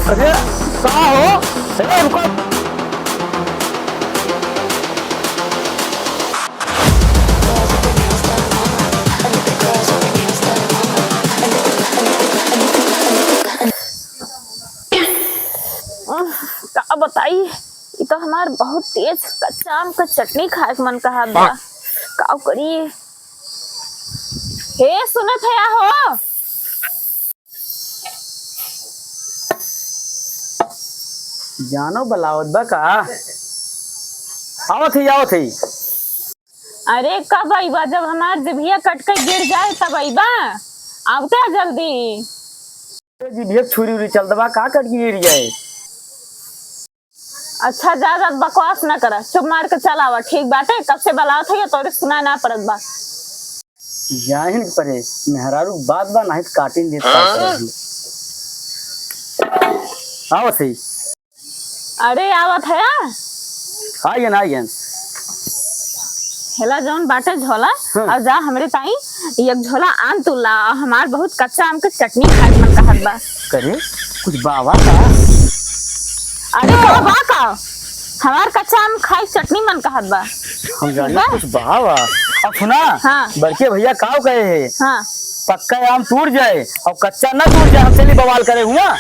अरे कहाँ हो? अरे रुको। का बताई ये तो हमार बहुत तेज कच्चा आम का चटनी खाए के मन कहा बा। का करी? हे सुनत है हो? जानो बलावत बा का? आवत ही। अरे कब आईबा? जब हमार जिभिया कट के गिर जाए तब आईबा। आवते जल्दी। जी भैया छुरी उरी चल दबा का कट गिर जाए। अच्छा ज्यादा बकवास ना कर, चुप मार के चल आवा। ठीक बाटे, कब से बलावत है तोरे सुना ना पड़त बा। जाहिन परे मेहरारू बात बा नहीं काटिन देत आवत ही। अरे आवत है आइयन हेला जौन बाटे झोला और जा हमरे ताई एक झोला आम तुला। हमार बहुत कच्चा आम के चटनी खाए के मन कहत बा। करे कुछ बावा का? अरे का बा का? हमार कच्चा आम खाए चटनी मन कहत बा। हम जाने कुछ बावा। अब सुना, हाँ। बड़के भैया काव कहे है हाँ। पक्का आम टूट जाए और कच्चा ना टूट जाए हमसे नहीं बवाल करे हुआ।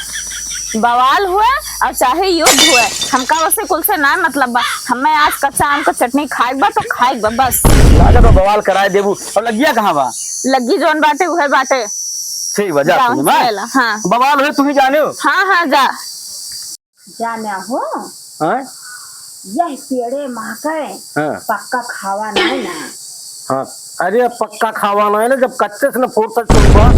बवाल हुए और चाहे युद्ध हुए, हमका वैसे कुल से ना मतलब बा। हमें आज कच्चा आम का चटनी खाए बा तो खाए बा बस। लाजा तो बवाल कराए देबू। और लगिया कहाँ बा? लगी जौन बाटे उहे बाटे। ठीक बा जा तू मैं। हाँ बवाल हुए तुम ही जाने हो। हाँ हाँ जा। जाना हो हाँ यह पेड़े महके हाँ पक्का खावा नहीं ना। हाँ। अरे पक्का खावा ना है ना, जब कच्चे से ना फोड़ता चुपा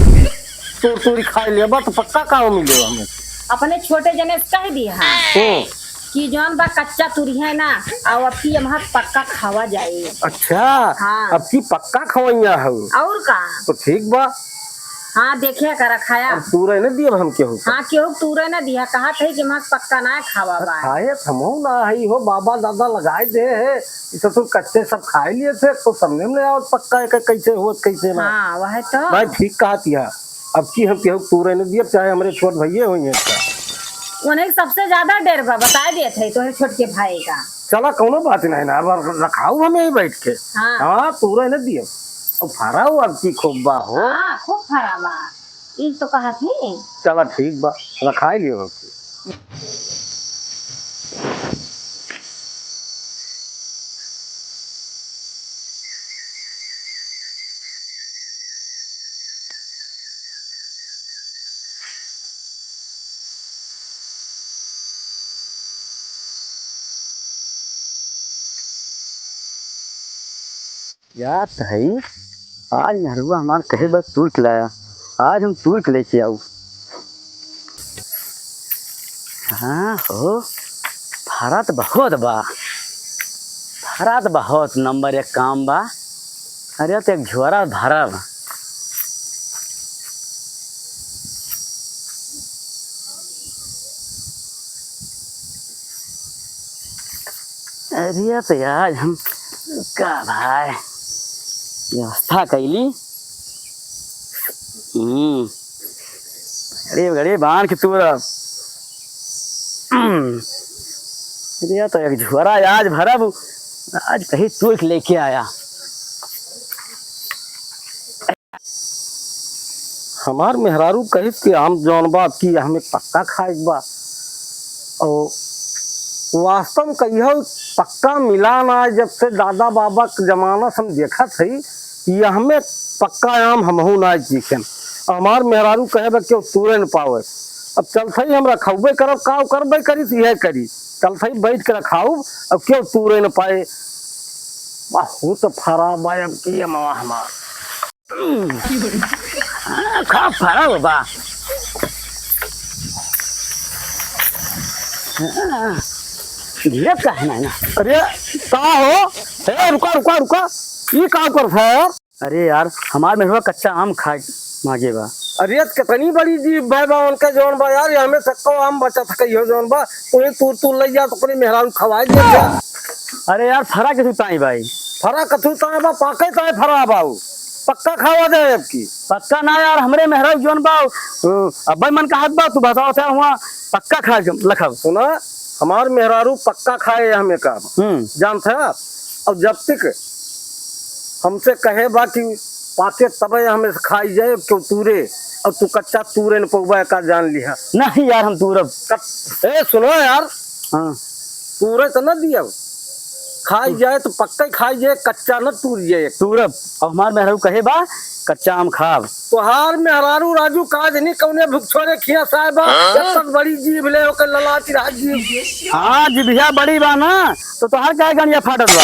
तोड़ तोड़ी खाई लेबा तो पक्का कहाँ मिलेगा हमें। अपने छोटे जने से कह दिया कि जौन बा कच्चा तुरी है ना और अब की हम पक्का खावा जाए। अच्छा हाँ। अब की पक्का खवैया हो और का? तो ठीक बा। हाँ देखे कर खाया। अब तू रहे ना दिया हम के हो हाँ क्यों तूरे ना दिया, कहा थे कि मैं पक्का ना खावा बा। खाए थमो ना ही हो, बाबा दादा लगाए दे है इसे तो कच्चे सब खाए लिए थे तो समझ में आओ पक्का है कैसे हो कैसे ना। हाँ वह तो भाई ठीक कहा तिया। अब की हम केहू तू रहे दिया चाहे हमारे छोट भैया हुई उन्हें सबसे ज्यादा डर बा बता दिए थे तो छोटके भाई का। चला कोनो बात नहीं ना, अब रखाऊ हमें ही बैठ के। हाँ। हाँ तू रहे दिया और फरा हो अब की खूब बा हो। हाँ खूब फरा बा ये तो कहा थी। चला ठीक बा रखाई लियो। यार सही आज नहरुआ हमार कहे बस तूड़ खिलाया, आज हम तूड़ के लेके आऊ। हाँ हो फरा तो बहुत बा, फरा तो बहुत नंबर एक काम बा। अरे तो एक झोरा भरा बा। अरे तो यार हम का भाई व्यवस्था कैली। अरे गड़े बांध के तू अरे तो एक झोरा आज भरा बू, आज कहीं तू लेके आया। हमार मेहरारू कही कि हम जौन बा की हमें पक्का खाए बा और वास्तव में कहियो पक्का मिला ना। जब से दादा बाबा के जमाना से हम देखा थी ये हमें पक्का आम हमहू ना सीखे। हमार मेहरारू कहे बा क्यों तूरे न पावे। अब चल सही हम रखबे करब का करबे करी यह करी चल सही बैठ के रखाऊ। अब क्यों तूरे न पाए बाहू तो फरा बा अब की मावा हमार खा फरा बा। धीरे कहना ना। अरे का हो? ए रुका रुका रुका ये का कर है? अरे यार हमार में कच्चा आम खाए मांगे बा। अरे कितनी बड़ी जी भाई बा उनका जौन बा यार हमें सक्को आम बचा था कहियो जौन बा उन्हें तू ले जा तो अपने मेहरारू खवाए दे। अरे यार फरा के ताई भाई फरा कथू ताए बा पाके ताए फरा बाऊ। पक्का खावा जाए अब की। पक्का ना यार, हमरे मेहरारू जोन बा अब्बा मन का हाथ बा, तू बताओ था हुआ पक्का खा लखब। सुना, हमार मेहरारू पक्का खाए हमें काम जानते हैं आप। और जब तक हमसे कहे बा कि पाके तबे हमें खाई जाए क्यों तूरे, और तू कच्चा तूरे न पौवा का जान लिया। नहीं यार, हम तूरब। ए सुनो यार, हाँ तूरे तो न दिया, खाई जाए तो पक्का ही खाई जाए, कच्चा न तूर जाए। तूरब और हमार मेहरारू कहे बा कच्चा आम खाब। तोहार मेहरारू राजू काज नहीं कौने भुक्षोरे खिया साहब, जब तक बड़ी जीभ ले ओके ललाती रहा जीभ। हाँ जिभिया बड़ी बा ना, तो तोहार क्या गनिया फाटत बा।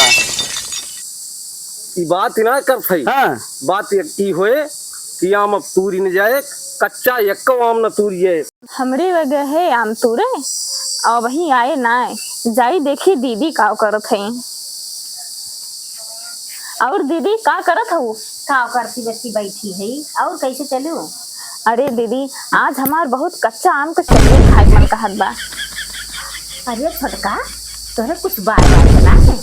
ई बात ना कर सही। हाँ बात ई होए कि आम अब तूरी न जाए, कच्चा एक आम न तूरिए। हमरे वजह है आम तूरे और वही आए ना जाई देखी दीदी का करत है। और दीदी का करत हूँ? का करती बच्ची बैठी है और कैसे चलू? अरे दीदी आज हमार बहुत कच्चा आम का चटनी खाए मन कहत बा। अरे छोटका, तोहरे कुछ बात बना है?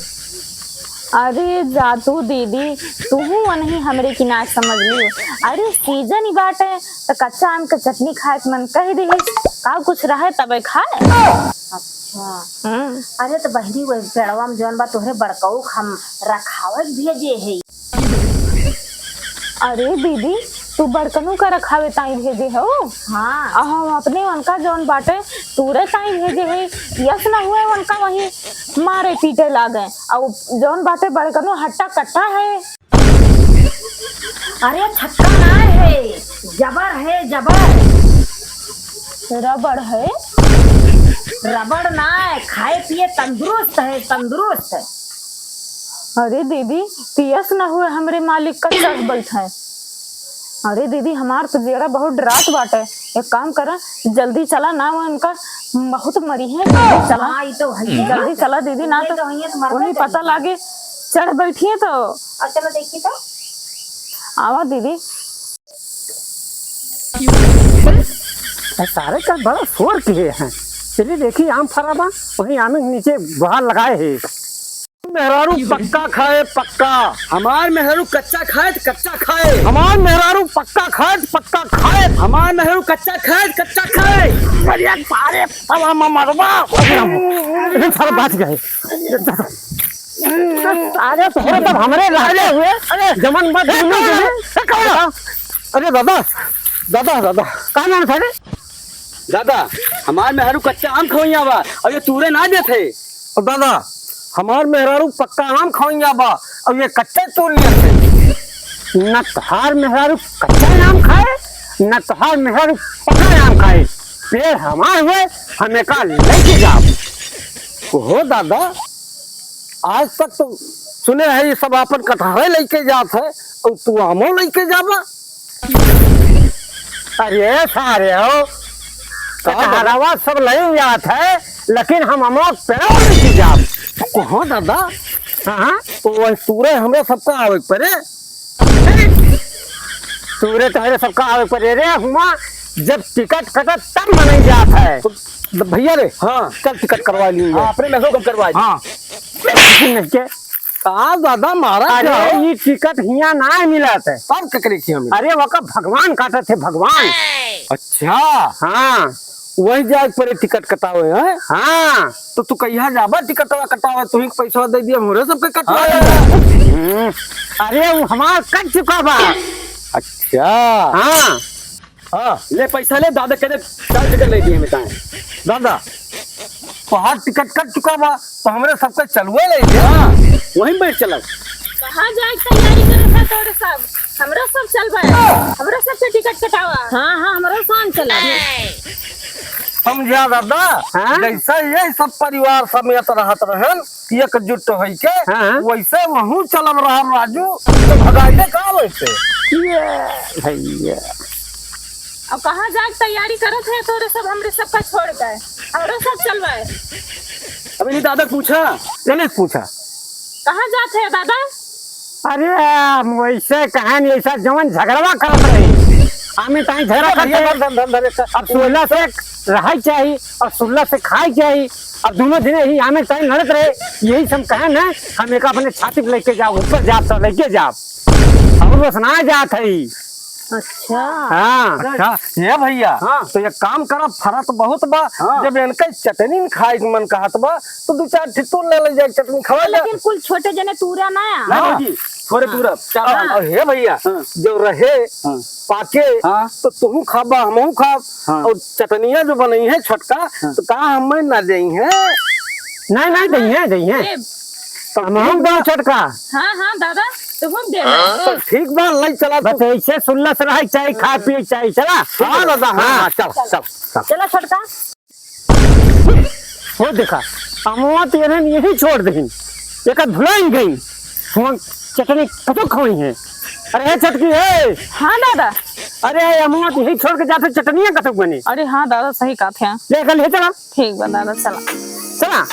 अरे जातू दीदी, तू नहीं हमरे की ना समझ लियो। अरे सीजन ही बाटे तो कच्चा आम का चटनी खाए के मन कह दी, का कुछ रहे तबे खाए। अच्छा अरे तो बहरी वो पेड़वा में जौन बा तोहरे बड़काऊ हम रखावत भेजे है। अरे दीदी तू बड़कनू का रखावे ताई भेजे हो? हाँ हम अपने उनका जौन बाटे तूरे ताई भेजे है। यस ना हुए उनका वही मारे पीटे लागे और जौन बाटे बड़कनू हट्टा कट्टा है। अरे छक्का ना है, जबर है जबर। रबड़ है? रबड़ ना है, खाए पिए तंदुरुस्त है तंदुरुस्त। अरे दीदी पियस ना हुए हमरे मालिक का चढ़ बैठे। अरे दीदी हमार तो जेरा बहुत डरात बाटे, एक काम करा जल्दी चला ना, वो इनका बहुत मरी है। जल्दी चला। हाँ ये तो है। जल्दी चला दीदी, ना तो वही पता लागे चढ़ बैठिए तो। और चलो देखिए तो आवा दीदी। सारे का बड़ा शोर किए हैं। चलिए देखिए आम फरा बा, वही आम के नीचे बाहर लगाए है। मेहरारू पक्का खाए पक्का, हमार मेहरारू कच्चा खाए तो कच्चा खाए। हमार मेहरारू पक्का खाए पक्का खाए। हमार मेहरारू कच्चा खाए तो कच्चा खाए। अरे सारे तवा मरवा सारे बात गए। अरे तोहरे तब हमरे लागे हुए। अरे जमन मत अरे दादा दादा दादा कहा नाम था रे? दादा हमार मेहरारू कच्चा आम खवैया बा और ये तूरे ना देते। और दादा हमार मेहरारू पक्का आम खाएंगे बा और ये कच्चे तोड़ लिए थे। न तोहार मेहरारू कच्चा आम खाए, न तोहार मेहरारू पका आम खाए। पेड़ हमार हुए, हमें का लेके जाओ। हो दादा, आज तक तो सुने है ये सब अपन कटहरे लेके जात है और तू आमो लेके जाबा। अरे सारे हो कटहरवा सब ले जात है, लेकिन हम अमोक पेड़ लेके जाओ। हो दादा, हाँ तो वही तूरे हमें सबका आवे परे। तूरे तहरे सबका आवे पड़े रे हुआ, जब टिकट कटत तब मनाई जात है। तो भैया रे, हाँ कल टिकट करवा ली। हाँ, अपने मेहरारू कब करवाए? हाँ के कहा दादा महाराज, अरे ये टिकट हिया ना मिलत है। तब ककरे की हमें। अरे वका भगवान काटत थे भगवान। अच्छा हाँ वही जाए परे टिकट कटावे है। हाँ तो तू कहिया जाबा टिकट कटावा, तू ही पैसा दे दिया हमरे सबके कटवा। अरे वो हमार कट चुका बा। अच्छा हाँ हाँ ले पैसा ले, दादा कहते 4 टिकट ले दिए बताए। दादा तोहार टिकट कट चुका बा तो हमरे सबके चलवे ले गया। हाँ वहीं बैठ चला। कहाँ जाए तैयारी करे है तोरे सब? हमरा सब चलबे, हमरा सब से टिकट कटावा। हाँ हाँ हमारा शान चला। समझा दादा, हाँ? जैसे ये सब परिवार समेत रहत रहन एकजुट होई के, हाँ? वैसे वहू चलब रहा राजू। तो भगाइले का वैसे भैया अब कहाँ जाए तैयारी करत है तोरे सब हमरे सब का छोड़ के? हमरा सब चलबे। अभी नहीं दादा पूछा, चले पूछा कहाँ जाते है दादा? अरे वैसे कहानी ऐसा जवन झगड़वा करत रही, आमी ताई झगड़ा करते। अब 16 से रहा चाहिए और 16 से खाई चाहिए। अब दोनों दिन ही आमे ताई लड़त रहे, यही सब कहे ना, हम एक अपने छाती पे लेके जाओ, ऊपर जाप तो लेके जाओ। और बसना जात है। अच्छा हाँ अच्छा ये भैया हाँ। तो ये काम करा फरत बहुत बा। हाँ। जब इनका चटनी खाए के मन कहत बा तो 2-4 ठितो ले ले जाए चटनी खवा ले। लेकिन कुल छोटे जने तूरा ना हाँ। आ जी थोड़े पूरा और हे भैया हाँ। जो रहे हाँ। पाके हाँ। तो तुम खाबा हमहू खाब। हाँ। और चटनिया जो बनी है छोटका तो कहा हम ना जाई है। नहीं नहीं दही है ए, तो हम दो छटका। हाँ हाँ दादा तुम दे तो ठीक बा लई चला तू। बस ऐसे सुल्ला से रह चाहे खा पिए चाहे चला। हाँ दादा हाँ चल चल चल। चलो छोटका वो देखा अमुआ तेरे यही छोड़ दही एक धुलाई गई हुआ चटनी कतो खोई है। अरे चटकी है। हाँ दादा। अरे अमुआ तो यही छोड़ के जाते चटनियां कतो बने। अरे हाँ दादा सही कहा थे। ले कल ले चला ठीक बा दादा चला। चला।